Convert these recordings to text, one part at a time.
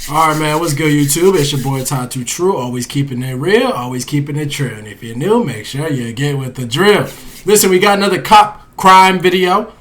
Alright, man, what's good, YouTube? It's your boy Ty2True, always keeping it real, always keeping it true. And if you're new, make sure you get with the drill. Listen, we got another cop crime video.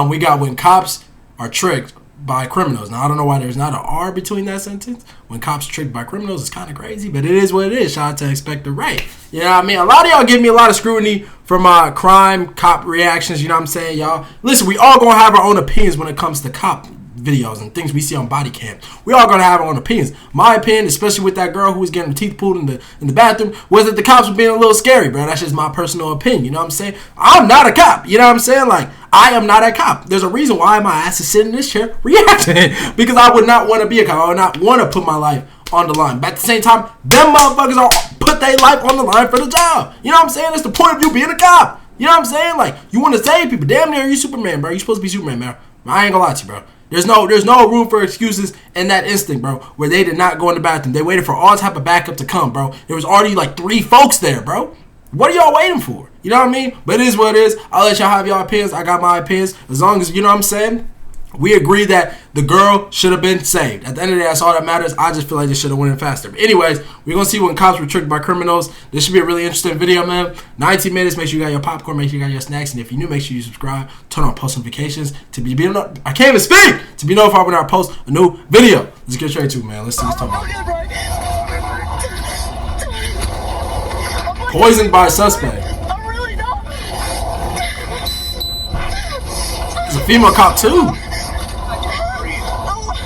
We got when cops are tricked by criminals. Now, I don't know why there's not an R between that sentence. When cops tricked by criminals, it's kind of crazy, but it is what it is. Shout out to Inspector Ray. You know what I mean? A lot of y'all give me a lot of scrutiny for my crime cop reactions. You know what I'm saying, y'all? Listen, we all gonna have our own opinions when it comes to cop videos and things we see on body cam. We all gonna have our own opinions. My opinion, especially with that girl who was getting her teeth pulled in the bathroom, was that the cops were being a little scary, bro. That's just my personal opinion. You know what I'm saying? I'm not a cop. You know what I'm saying? Like, I am not a cop. There's a reason why my ass is sitting in this chair reacting because I would not want to be a cop. I would not want to put my life on the line. But at the same time, them motherfuckers are put their life on the line for the job. You know what I'm saying? That's the point of you being a cop. You know what I'm saying? Like, you want to save people. Damn near you Superman, bro. You supposed to be Superman, man. I ain't gonna lie to you, bro. There's no room for excuses in that instant, bro, where they did not go in the bathroom. They waited for all type of backup to come, bro. There was already like 3 folks there, bro. What are y'all waiting for? You know what I mean? But it is what it is. I'll let y'all have y'all opinions. I got my opinions. As long as, you know what I'm saying, we agree that the girl should have been saved. At the end of the day, that's all that matters. I just feel like they should have went in faster. But anyways, we're going to see when cops were tricked by criminals. This should be a really interesting video, man. 19 minutes. Make sure you got your popcorn. Make sure you got your snacks. And if you're new, make sure you subscribe. Turn on post notifications to be I can't even speak! To be notified when I post a new video. Let's get straight to it, man. Let's see what's talking about. Poisoned by suspect. It's a female cop, too.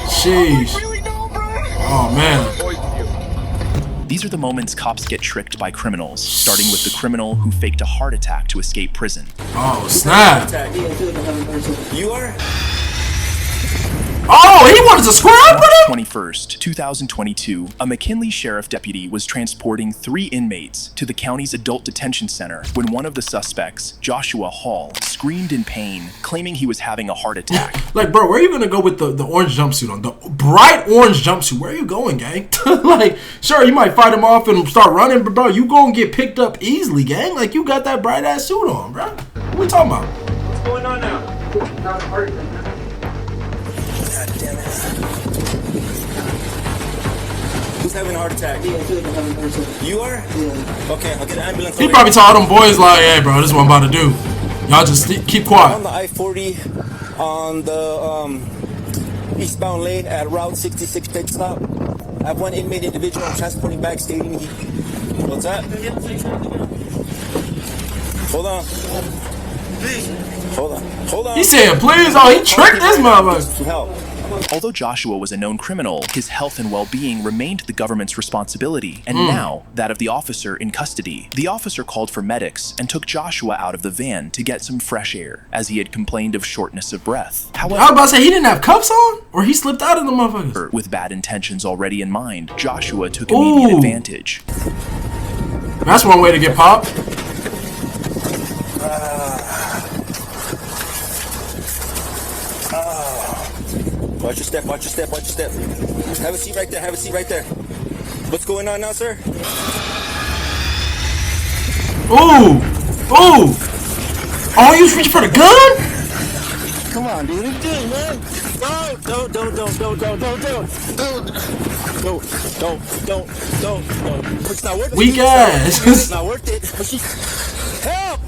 Sheesh. Oh, man. These are the moments cops get tricked by criminals, starting with the criminal who faked a heart attack to escape prison. Oh, snap. You are? Oh, he wanted to square up with him? 21st, 2022, a McKinley Sheriff deputy was transporting 3 inmates to the county's adult detention center when one of the suspects, Joshua Hall, screamed in pain, claiming he was having a heart attack. Like, bro, where are you going to go with the orange jumpsuit on? The bright orange jumpsuit. Where are you going, gang? Like, sure, you might fight him off and start running, but, bro, you going to get picked up easily, gang. Like, you got that bright-ass suit on, bro. What are we talking about? What's going on now? God damn it. Who's having a heart attack? You are? Yeah. Okay, I'll get an ambulance. He probably told them boys, like, hey, bro, this is what I'm about to do. Y'all just keep quiet. On the I-40 on the eastbound lane at Route 66 pit stop. I have 1 inmate individual I'm transporting back stating he... What's that? Hold on. Hold on. He said, please. Oh, he tricked this motherfucker. Although Joshua was a known criminal, his health and well-being remained the government's responsibility, and now that of the officer in custody. The officer called for medics and took Joshua out of the van to get some fresh air, as he had complained of shortness of breath. However, I was about to say, he didn't have cuffs on? Or he slipped out of the motherfuckers? With bad intentions already in mind, Joshua took immediate advantage. That's one way to get popped. Watch your step, watch your step, watch your step. Have a seat right there, have a seat right there. What's going on now, sir? Ooh! Ooh! Oh, you was reaching for the gun? Come on, dude, what are you doing, man? Don't. It's not worth it. Weak ass. It's not worth it. Help!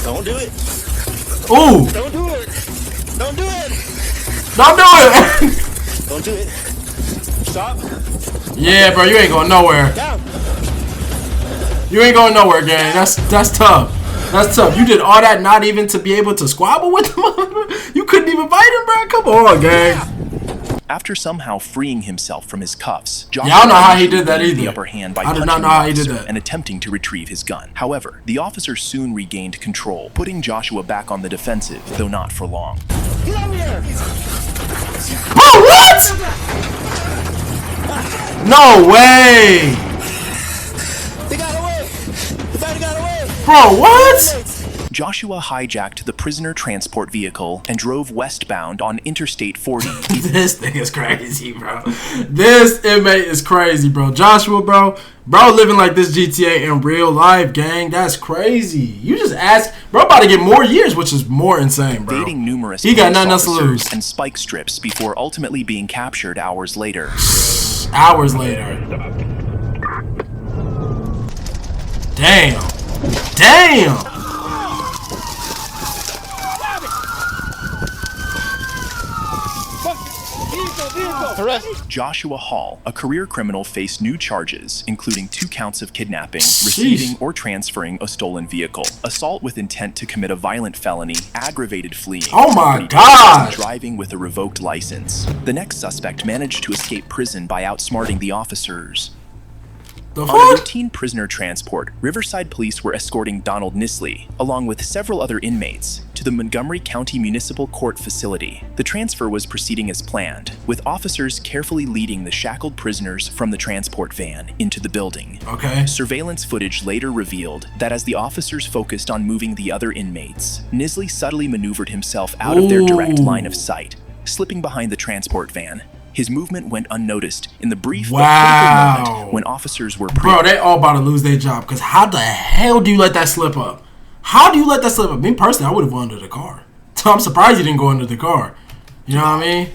Don't do it. Ooh! Don't do it. Don't do it. Don't do it! Don't do it. Stop. Yeah, bro, you ain't going nowhere. Down. You ain't going nowhere, gang. That's tough. That's tough. You did all that not even to be able to squabble with him? You couldn't even fight him, bro? Come on, gang. After somehow freeing himself from his cuffs, Joshua I don't know how he did that either. the upper hand by I do punching not know the how he did officer that. and attempting to retrieve his gun. However, the officer soon regained control, putting Joshua back on the defensive, though not for long. Get over here. Bro, what? No way. They got away. The fighter got away. Bro, what? Joshua hijacked the prisoner transport vehicle and drove westbound on Interstate 40. This thing is crazy, bro. This inmate is crazy, bro. Joshua, bro living like this GTA in real life, gang. That's crazy. You just ask, bro, about to get more years, which is more insane, bro. Evading numerous he got nothing else to lose. And spike strips before ultimately being captured hours later. Hours later. Damn. Joshua Hall, a career criminal, faced new charges, including 2 counts of kidnapping, receiving or transferring a stolen vehicle, assault with intent to commit a violent felony, aggravated fleeing, oh my God, and driving with a revoked license. The next suspect managed to escape prison by outsmarting the officers. On a routine prisoner transport, Riverside Police were escorting Donald Nisley, along with several other inmates, to the Montgomery County Municipal Court facility. The transfer was proceeding as planned, with officers carefully leading the shackled prisoners from the transport van into the building. Okay. Surveillance footage later revealed that as the officers focused on moving the other inmates, Nisley subtly maneuvered himself out of their direct line of sight, slipping behind the transport van. His movement went unnoticed in the brief but critical moment when officers were Bro, they all about to lose their job, because how the hell do you let that slip up? How do you let that slip up? Me personally, I would have gone under the car. So I'm surprised you didn't go under the car. You know what I mean?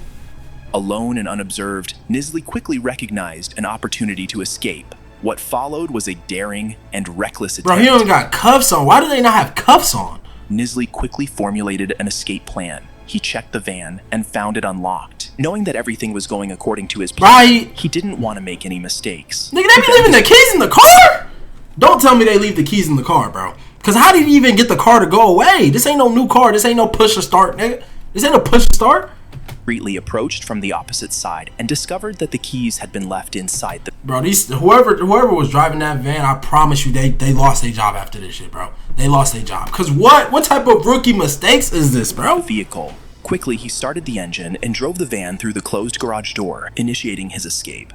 Alone and unobserved, Nisley quickly recognized an opportunity to escape. What followed was a daring and reckless attempt. Bro, he only got cuffs on. Why do they not have cuffs on? Nisley quickly formulated an escape plan. He checked the van and found it unlocked. Knowing that everything was going according to his plan, he didn't want to make any mistakes. Nigga, they be leaving the keys in the car? Don't tell me they leave the keys in the car, bro. Because how did he even get the car to go away? This ain't no new car. This ain't no push or start, nigga. This ain't no push or start. Discreetly approached from the opposite side and discovered that the keys had been left inside the... Bro, whoever was driving that van, I promise you, they lost their job after this shit, bro. They lost their job. Because what type of rookie mistakes is this, bro? Vehicle. Quickly, he started the engine and drove the van through the closed garage door, initiating his escape.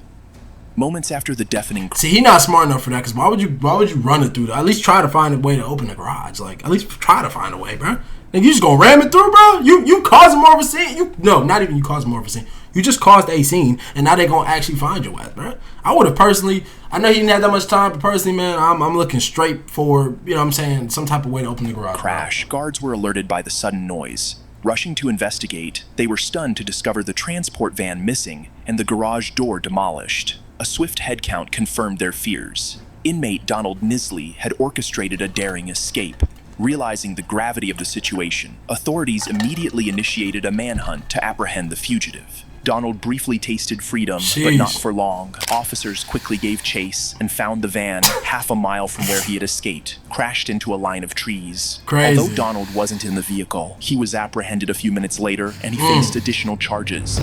Moments after the deafening... See, he not smart enough for that, because why would you run it through that? At least try to find a way to open the garage. Like, at least try to find a way, bro. And you just gonna ram it through, bro? You causing more of a scene? No, not even you causing more of a scene. You just caused a scene, and now they gonna actually find your ass, bro. I would have personally... I know he didn't have that much time, but personally, man, I'm looking straight for, you know what I'm saying, some type of way to open the garage. Crash. Guards were alerted by the sudden noise. Rushing to investigate, they were stunned to discover the transport van missing and the garage door demolished. A swift head count confirmed their fears. Inmate Donald Nisley had orchestrated a daring escape. Realizing the gravity of the situation, authorities immediately initiated a manhunt to apprehend the fugitive. Donald briefly tasted freedom, but not for long. Officers quickly gave chase and found the van half a mile from where he had escaped, crashed into a line of trees. Crazy. Although Donald wasn't in the vehicle, he was apprehended a few minutes later and he faced additional charges.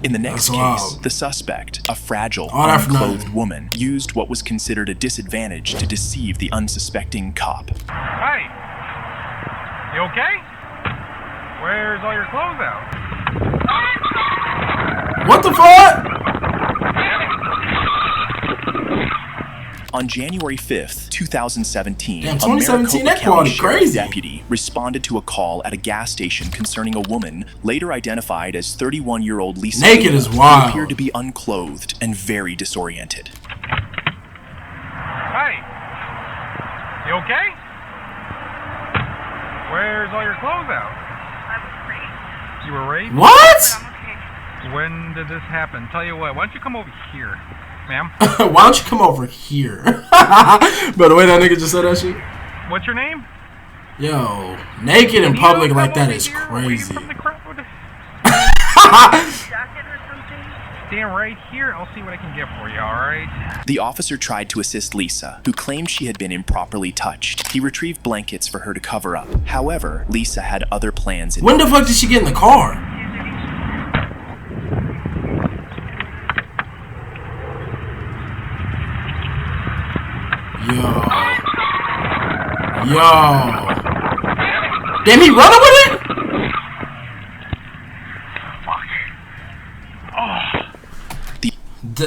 In the next case, the suspect, a fragile, unclothed woman, used what was considered a disadvantage to deceive the unsuspecting cop. Hey, you okay? Where's all your clothes out? What the fuck? On January 5th, 2017, Damn, 2017, that County crazy. deputy responded to a call at a gas station concerning a woman later identified as 31-year-old Lisa. Naked is wild. Who appeared to be unclothed and very disoriented. Hey, you okay? Where's all your clothes out? I was raped. You were raped? What? When did this happen? Tell you what, why don't you come over here, ma'am? Why don't you come over here? By the way that nigga just said that shit. What's your name? Yo, naked in public like that is Away crazy. from the crowd. Jacket or something? Stand right here. I'll see what I can get for you, alright? The officer tried to assist Lisa, who claimed she had been improperly touched. He retrieved blankets for her to cover up. However, Lisa had other plans in When the fuck did she get in the car? Yo. Damn, he running with it?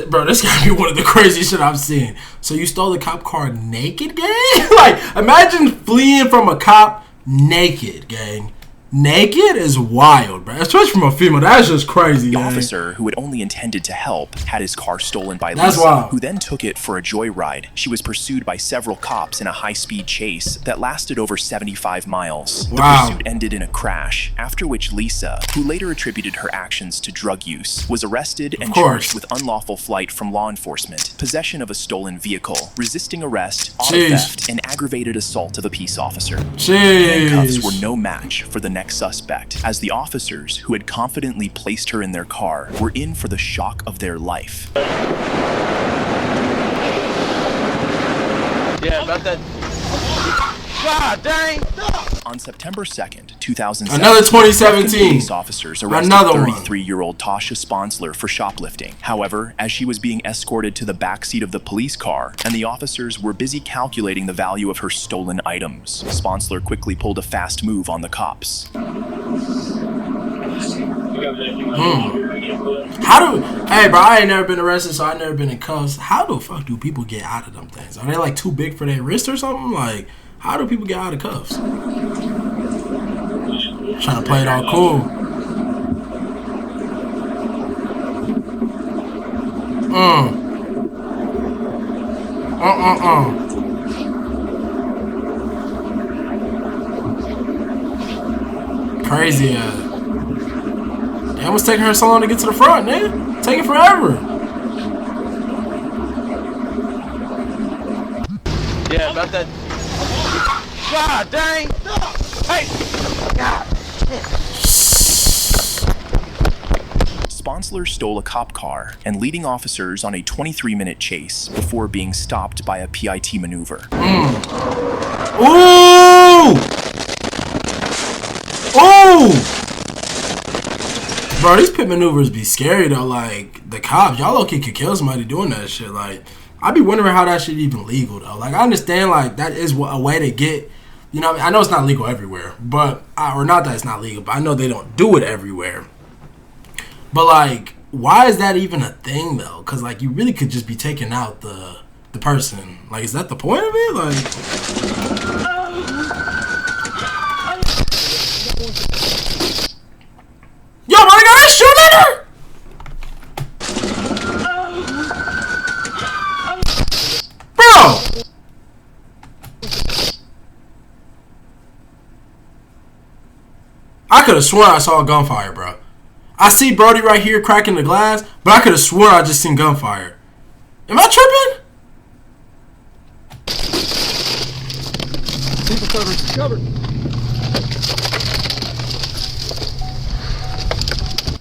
Bro, this gotta be one of the craziest shit I've seen. So you stole the cop car naked, gang? Like, imagine fleeing from a cop naked, gang. Naked is wild, bro. Especially from a female. That's just crazy, The gang. officer, who had only intended to help, had his car stolen by That's Lisa, wild. who then took it for a joyride. She was pursued by several cops in a high-speed chase that lasted over 75 miles. The Wow. pursuit ended in a crash, after which Lisa, who later attributed her actions to drug use, was arrested and charged with unlawful flight from law enforcement, possession of a stolen vehicle, resisting arrest, auto Jeez. theft, and aggravated assault of a peace officer. Jeez. Handcuffs were no match for the next suspect, as the officers who had confidently placed her in their car were in for the shock of their life. Yeah, about that. God dang! On September 2nd, 2007, Another 2017. police officers arrested Another one. 33-year-old Tasha Sponsler for shoplifting. However, as she was being escorted to the backseat of the police car, and the officers were busy calculating the value of her stolen items, Sponsler quickly pulled a fast move on the cops. Hey, bro, I ain't never been arrested, so I never been in cuffs. How the fuck do people get out of them things? Are they like too big for their wrist or something? Like, how do people get out of cuffs? Trying to play it all cool. Crazy. Damn, what's taking her so long to get to the front, man? Taking forever. Yeah, about that. God dang! Hey! God. Sponsler stole a cop car and leading officers on a 23-minute chase before being stopped by a PIT maneuver. Ooh! Ooh! Bro, these pit maneuvers be scary though. Like, the cops, y'all low-key could kill somebody doing that shit. Like, I be wondering how that shit even legal though. Like, I understand like that is a way to get, you know, I know it's not legal everywhere, but or not that it's not legal, but I know they don't do it everywhere. But like, why is that even a thing though? Because like, you really could just be taking out the person. Like, is that the point of it? Like, yo, my nigga, that shoot at her. Bro! I could have sworn I saw gunfire, bro. I see Brody right here cracking the glass, but I could have sworn I just seen gunfire. Am I tripping? People covered.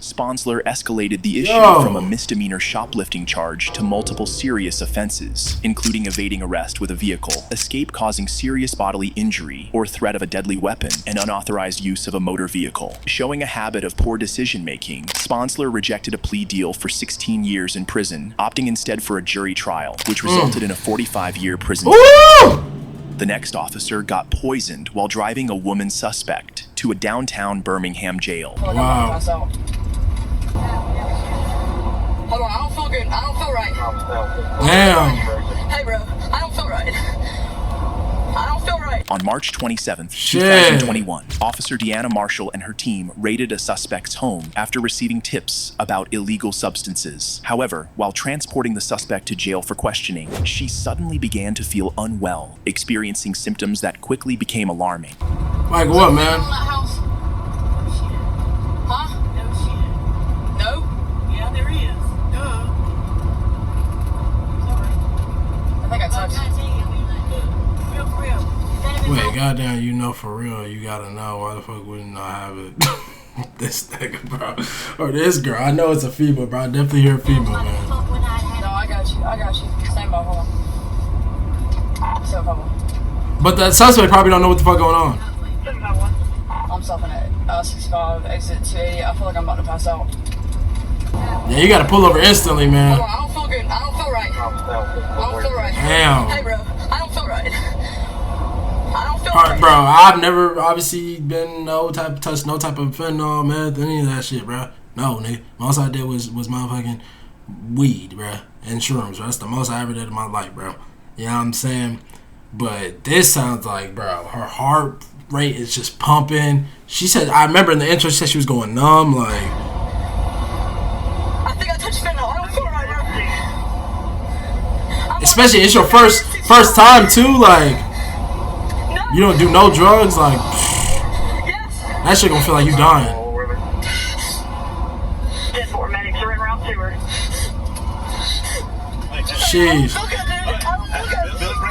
Sponsler escalated the issue from a misdemeanor shoplifting charge to multiple serious offenses, including evading arrest with a vehicle, escape causing serious bodily injury or threat of a deadly weapon, and unauthorized use of a motor vehicle. Showing a habit of poor decision-making, Sponsler rejected a plea deal for 16 years in prison, opting instead for a jury trial, which resulted in a 45-year prison sentence. The next officer got poisoned while driving a woman suspect to a downtown Birmingham jail. Wow. Hold on, I don't feel good. I don't feel right. Damn. Hey, bro, I don't feel right. I don't feel right. On March 27th, Shit. 2021, Officer Deanna Marshall and her team raided a suspect's home after receiving tips about illegal substances. However, while transporting the suspect to jail for questioning, she suddenly began to feel unwell, experiencing symptoms that quickly became alarming. Like what, man? On that house? Huh? No? Yeah, there is. Duh. I think I touched it. Wait, goddamn, you know for real, you gotta know why the fuck wouldn't I have it? This nigga, bro. Or this girl. I know it's a female, bro. I definitely hear a female, man. No, I got you. Stand by, hold on. So, hold on. But that suspect probably don't know what the fuck going on. I'm stopping at 65, exit 280. I feel like I'm about to pass out. Yeah, you gotta pull over instantly, man. Hold on, I don't feel good. I don't feel right. I don't feel right. Damn. Hey, bro, I don't feel right. I don't feel Alright, right. bro, I've never obviously been touched no type of fentanyl, meth, any of that shit, bro. No, nigga. Most I did was motherfucking weed, bro, and shrooms, bro. That's the most I ever did in my life, bro. You know what I'm saying? But this sounds like, bro, her heart rate is just pumping. She said, I remember in the intro, she said she was going numb, like. I think I touched fentanyl. I don't feel right, bro. Especially it's your first time too, like. You don't do no drugs, like. That shit gonna feel like you dying. Dead four medics are en route to her. Jeez. Okay, dude. I don't feel good.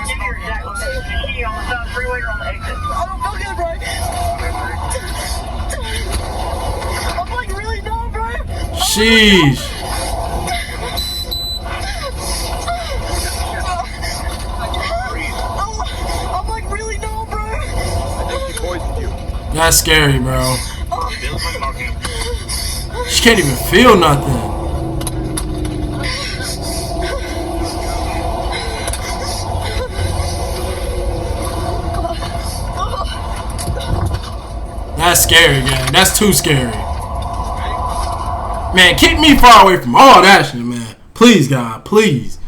Give me your exact location. She on the side of the freeway or on the exit. I don't feel good, bro. I'm like really numb, bro. Sheesh. I'm like really numb, bro. That's scary, bro. She can't even feel nothing. That's scary, gang. That's too scary. Man, keep me far away from all that shit, man. Please, God, please.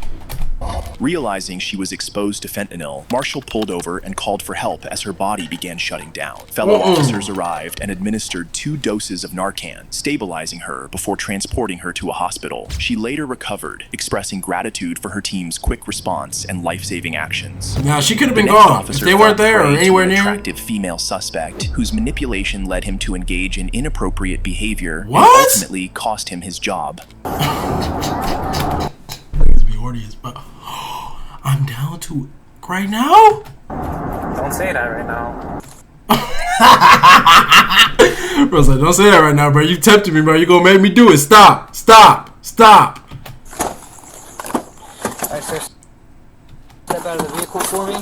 Realizing she was exposed to fentanyl, Marshall pulled over and called for help as her body began shutting down. Fellow officers arrived and administered 2 doses of Narcan, stabilizing her before transporting her to a hospital. She later recovered, expressing gratitude for her team's quick response and life-saving actions. Now, she could have been The next gone if officer they weren't fell there or prey to anywhere an near. attractive female suspect whose manipulation led him to engage in inappropriate behavior What? and ultimately cost him his job. Niggas be horny as fuck. I'm down to right now? Don't say that right now. Bro's like, don't say that right now, bro. You tempted me, bro. You gonna make me do it. Stop. Stop. Stop. Alright, sir. Step out of the vehicle for me.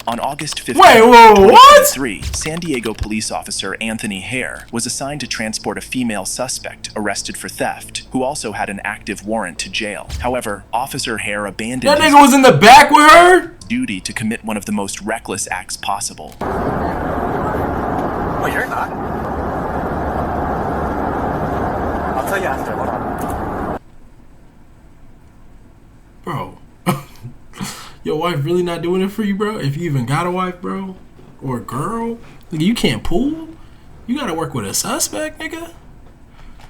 On August 15th, Wait, whoa, what? 2023, San Diego police officer Anthony Hare was assigned to transport a female suspect arrested for theft, who also had an active warrant to jail. However, Officer Hare abandoned That his nigga was in the back with her? duty to commit one of the most reckless acts possible. Oh, you're not? I'll tell you after. Hold on. Bro. Your wife really not doing it for you, bro? If you even got a wife, bro? Or a girl? Nigga, you can't pool? You gotta work with a suspect, nigga?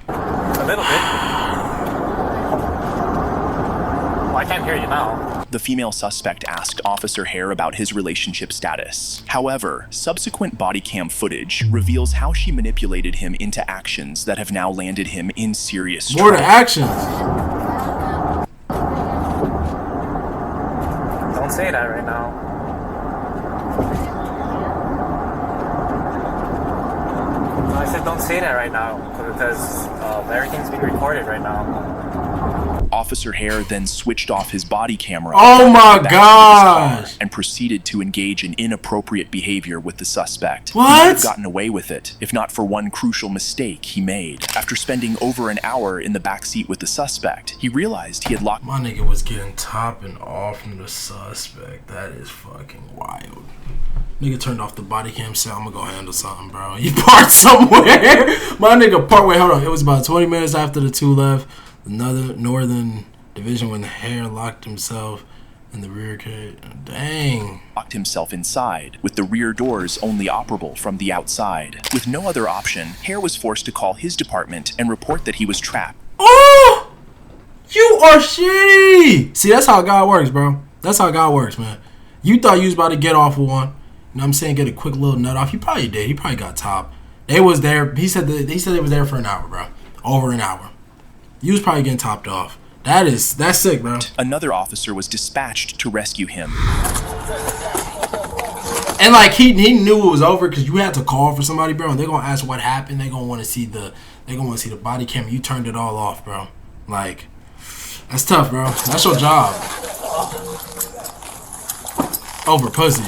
A little bit. Well, I can't hear you now. The female suspect asked Officer Hare about his relationship status. However, subsequent body cam footage reveals how she manipulated him into actions that have now landed him in serious More to trouble. actions. Don't say that right now. No, I said don't say that right now because everything's being recorded right now. Officer Hare then switched off his body camera Oh my back to his gosh. car and proceeded to engage in inappropriate behavior with the suspect. What? He might have gotten away with it, if not for one crucial mistake he made. After spending over an hour in the backseat with the suspect, he realized he had locked My nigga was getting topping off from the suspect. That is fucking wild. Nigga turned off the body cam, said, I'm gonna go handle something, bro. You parked somewhere. My nigga parked, wait, hold on. It was about 20 minutes after the 2 left. Another Northern Division when the Hare locked himself in the rear cage. Dang. locked himself inside, with the rear doors only operable from the outside. With no other option, Hare was forced to call his department and report that he was trapped. Oh! You are shitty! See, that's how God works, bro. That's how God works, man. You thought you was about to get off with one. You know what I'm saying? Get a quick little nut off. He probably did. He probably got top. They was there. He said they was there for an hour, bro. Over an hour. You was probably getting topped off. That's sick, bro. Another officer was dispatched to rescue him. And like he knew it was over because you had to call for somebody, bro. And they're gonna ask what happened. They're gonna want to see the body cam. You turned it all off, bro. Like that's tough, bro. That's your job. Over pussy.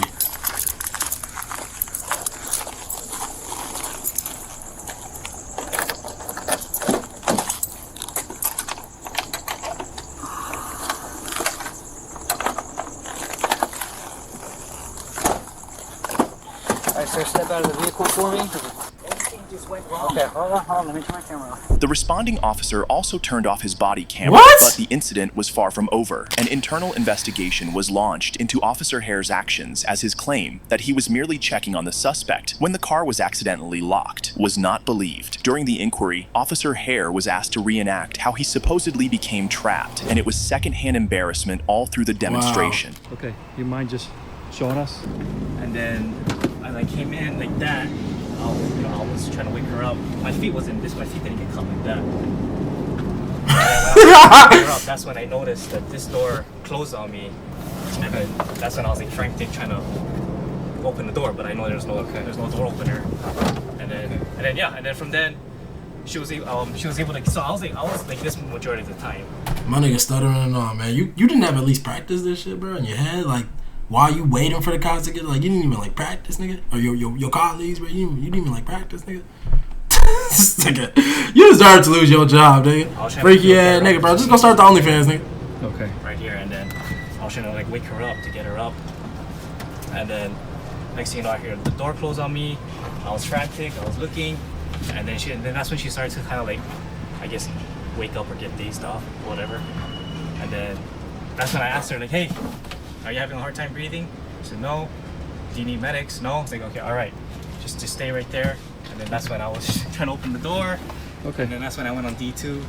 Alright, sir, step out of the vehicle for me. just went wrong. Okay, hold on. Let me turn my camera off. The responding officer also turned off his body camera, What? but the incident was far from over. An internal investigation was launched into Officer Hare's actions, as his claim that he was merely checking on the suspect when the car was accidentally locked was not believed. During the inquiry, Officer Hare was asked to reenact how he supposedly became trapped, and it was secondhand embarrassment all through the demonstration. Okay, you mind just showing us? And then as I came in like that, I was trying to wake her up. My feet wasn't this. My feet didn't get caught like that. And when I was waking her up, that's when I noticed that this door closed on me, and then that's when I was like frantic trying to open the door, but I know there's no door opener. And then from then she was able to. So I was like this majority of the time. My nigga stuttering and all, man. You didn't have at least practice this shit, bro, in your head, like. While you waiting for the cops to get, like, you didn't even, like, practice, nigga? Or your colleagues, bro, you didn't even, like, practice, nigga? Nigga, you deserve to lose your job, nigga. Freaky ass nigga, bro. Just go start the OnlyFans, nigga. Okay. Right here, and then I was trying to, like, wake her up to get her up. And then, next thing you know, I hear the door close on me. I was frantic, I was looking. And then that's when she started to kind of, like, I guess, wake up or get dazed off, whatever. And then that's when I asked her, like, hey, are you having a hard time breathing? She said, no. Do you need medics? No. I was like, okay, all right. Just stay right there. And then that's when I was trying to open the door. Okay. And then that's when I went on D2.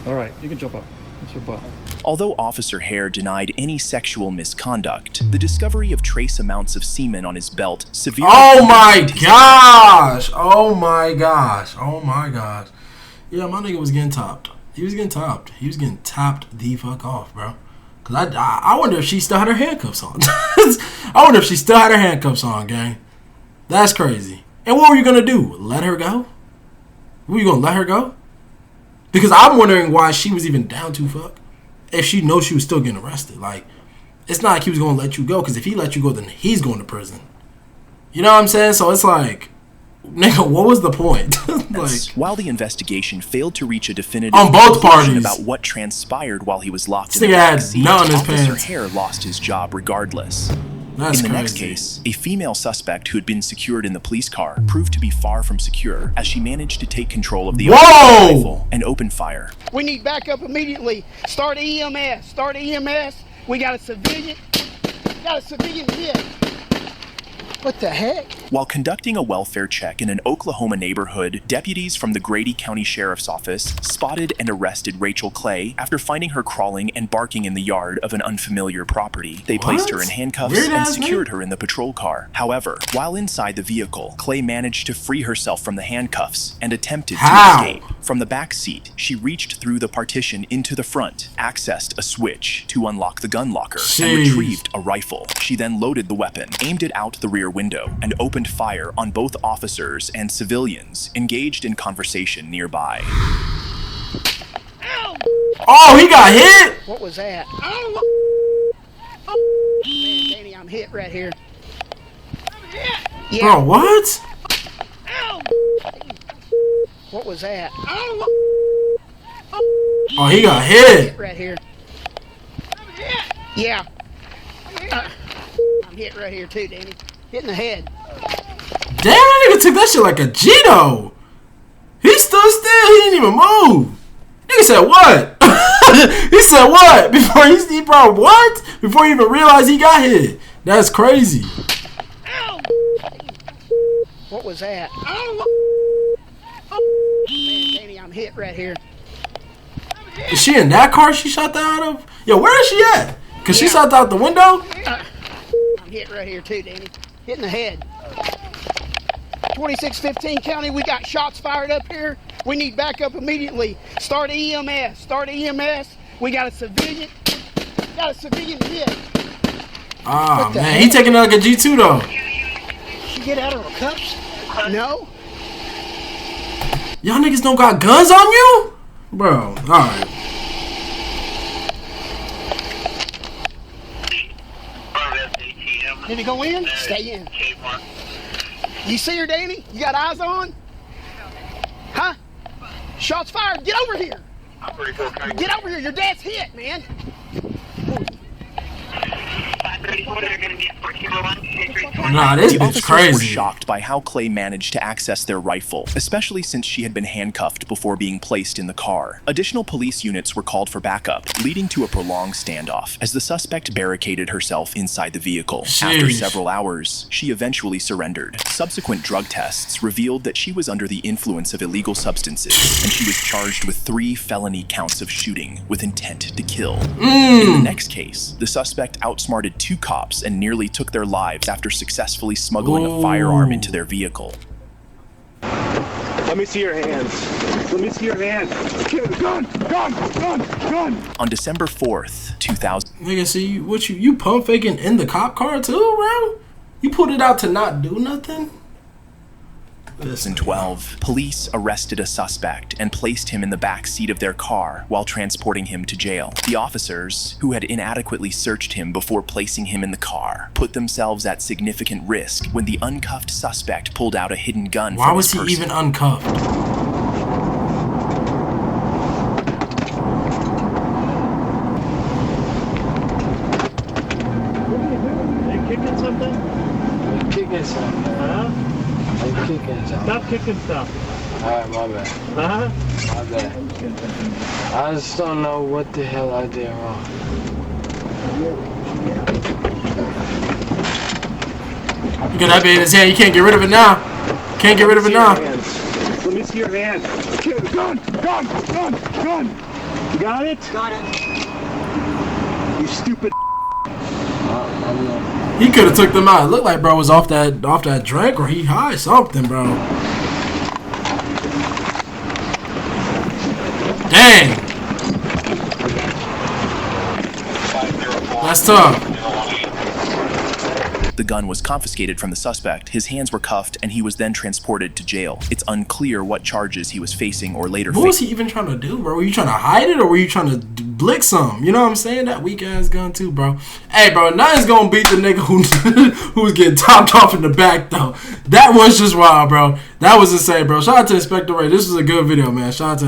All right, you can jump up. It's your butt. Although Officer Hare denied any sexual misconduct, the discovery of trace amounts of semen on his belt severely... Oh my gosh! Oh my gosh! Oh my gosh! Yeah, my nigga was getting topped. He was getting topped. He was getting topped the fuck off, bro. Cause I wonder if she still had her handcuffs on. I wonder if she still had her handcuffs on, gang. That's crazy. And what were you gonna do? Let her go? Were you gonna let her go? Because I'm wondering why she was even down to fuck. If she knows she was still getting arrested. Like, it's not like he was gonna let you go. Because if he let you go, then he's going to prison. You know what I'm saying? So it's like, nigga, what was the point? Like, while the investigation failed to reach a definitive on both conclusion parties about what transpired while he was locked this in the nigga had backseat, nut on his Officer pants. Hare lost his job regardless. That's in the crazy. next case, a female suspect who had been secured in the police car proved to be far from secure as she managed to take control of the rifle and open fire. We need backup immediately. Start EMS. Start EMS. We got a civilian. Hit. What the heck? While conducting a welfare check in an Oklahoma neighborhood, deputies from the Grady County Sheriff's Office spotted and arrested Rachel Clay after finding her crawling and barking in the yard of an unfamiliar property. They placed her in handcuffs and secured her in the patrol car. However, while inside the vehicle, Clay managed to free herself from the handcuffs and attempted to escape. From the back seat, she reached through the partition into the front, accessed a switch to unlock the gun locker, and retrieved a rifle. She then loaded the weapon, aimed it out the rear window, and opened fire on both officers and civilians engaged in conversation nearby. Oh, he got hit? What was that? Oh. Man, Danny, I'm hit right here. Yeah. Bro, what? What was that? Oh, he got hit. Right here. Yeah. I'm hit right here too, Danny. Hit in the head. Damn, that nigga took that shit like a Gito. He stood still. He didn't even move. Nigga said what? He said what? Before he brought what? Before he even realized he got hit. That's crazy. What was that? Man, Danny, I'm hit right here. Is she in that car she shot that out of? Yo, where is she at? Cause she shot out the window? I'm hit right here too, Danny. Hit in the head. 2615 County, we got shots fired up here. We need backup immediately. Start EMS. Start EMS. We got a civilian. Hit. Ah, man, he taking it like a G2 though. She get out of her cups? No. Y'all niggas don't got guns on you? Bro, alright. Did he go in? Stay in. You see her, Danny? You got eyes on? Huh? Shots fired. Get over here. Get over here. Your dad's hit, man. Nah, this The bitch officers crazy. were shocked by how Clay managed to access their rifle, especially since she had been handcuffed before being placed in the car. Additional police units were called for backup, leading to a prolonged standoff as the suspect barricaded herself inside the vehicle. After Sheesh. several hours, she eventually surrendered. Subsequent drug tests revealed that she was under the influence of illegal substances, and she was charged with 3 felony counts of shooting with intent to kill. In the next case, the suspect outsmarted 2 cops and nearly took their lives after successfully smuggling a firearm into their vehicle. Let me see your hands. Let me see your hands. Gun! On December 4th, 2000. Nigga, see what you pump faking in the cop car too, bro? You pulled it out to not do nothing? 2012, police arrested a suspect and placed him in the back seat of their car while transporting him to jail. The officers, who had inadequately searched him before placing him in the car, put themselves at significant risk when the uncuffed suspect pulled out a hidden gun Why from was his he person. even uncuffed? Kicking something? Kicking something. Huh? I'm kicking something. Stop kicking stuff. Alright, my bad. Huh? My bad. I just don't know what the hell I did wrong. Look at that baby in his hand. You can't get rid of it now. Can't get rid of it now. Let me see your hands. Gun! You got it? Got it. You stupid. He could have took them out. It looked like bro was off that drink or he high something, bro. Dang. That's tough. The gun was confiscated from the suspect, his hands were cuffed, and he was then transported to jail. It's unclear what charges he was facing or later What was he even trying to do, bro? Were you trying to hide it or were you trying to blick some? You know what I'm saying? That weak ass gun too, bro. Hey, bro, nothing's gonna beat the nigga who was getting topped off in the back though. That was just wild, bro. That was insane, bro. Shout out to Inspector Ray. This was a good video, man. Shout out to